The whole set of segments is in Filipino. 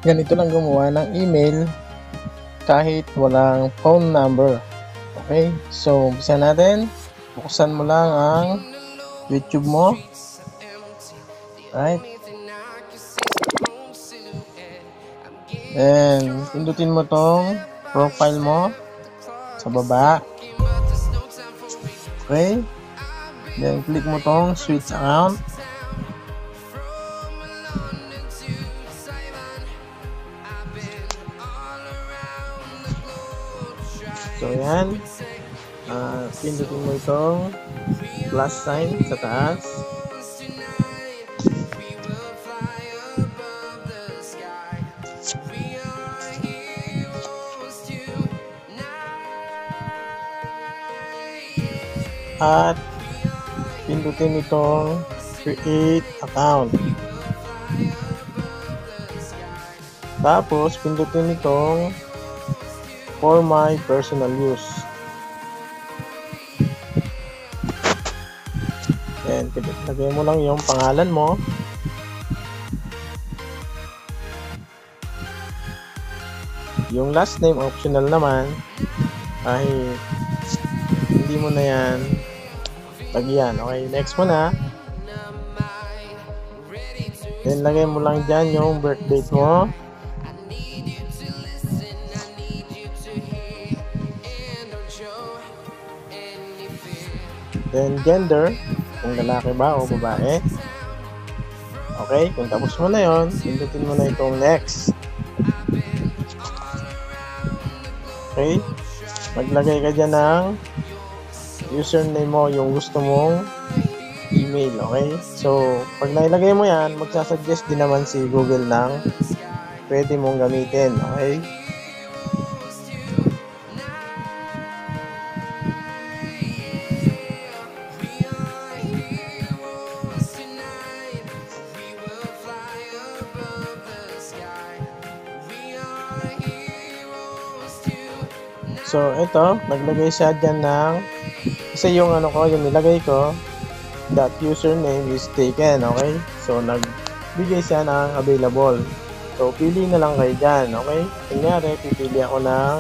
Ganito lang gumawa ng email kahit walang phone number. Okay, so umpisa natin. Buksan mo lang ang YouTube mo. Right, and pindutin mo tong profile mo sa baba. Okay, then click mo tong switch account. So yan, pindutin mo itong plus sign sa taas. At pindutin itong create account. Tapos pindutin itong for my personal use. Then lagay mo lang yung pangalan mo. Yung last name optional naman, kahit hindi mo na yan lagyan. Okay, next mo na. Then lagay mo lang dyan yung birth date mo. Then gender, kung lalaki ba o babae. Okay, kung tapos mo na yon, pindutin mo na itong next. Okay, maglagay ka dyan ng username mo, yung gusto mong email. Okay, so pag nailagay mo yan, magsasuggest din naman si Google ng pwede mong gamitin. Okay, so ito, naglagay siya dyan ng isa yung yung nilagay ko, that username is taken. Okay, so nagbigay siya ng available, so pili na lang kayo dyan. Okay, kunyari pipili ako ng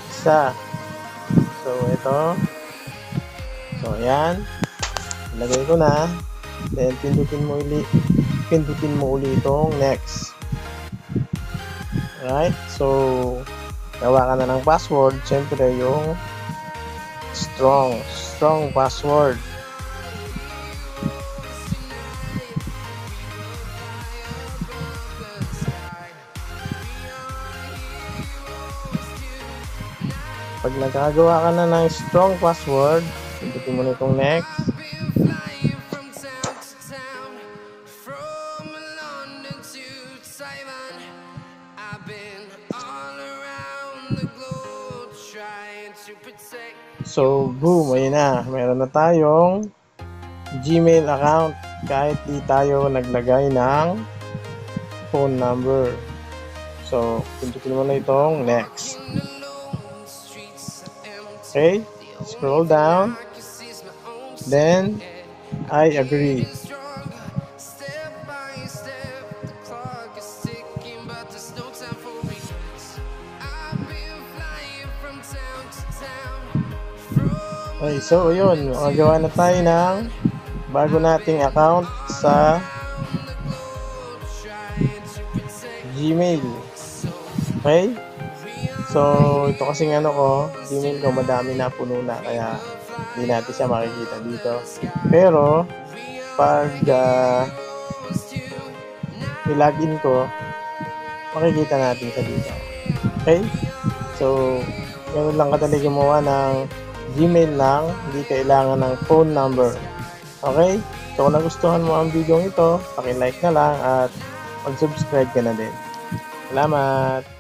isa, so ito, so ayan, nilagay ko na. Then pindutin mo uli itong next. Alright, so gawa ka na ng password. Siyempre yung strong password. Pag nagkagawa ka na ng strong password, pindutin mo na itong next. So boom, ayun na, meron na tayong Gmail account kahit di tayo naglagay ng phone number. So pindutin mo na itong next. Okay, scroll down, then I agree. Okay, so yun, makagawa na tayo ng bago nating account sa Gmail. Okay, so ito kasing Gmail ko madami na, puno na, kaya hindi natin siya makikita dito. Pero pag i-login ko, makikita natin siya dito. Okay, so ganun lang kadali gumawa ng Gmail lang, hindi kailangan ng phone number. Okay, so kung nagustuhan mo ang video ito, paki-like na lang at mag-subscribe ka na din. Salamat!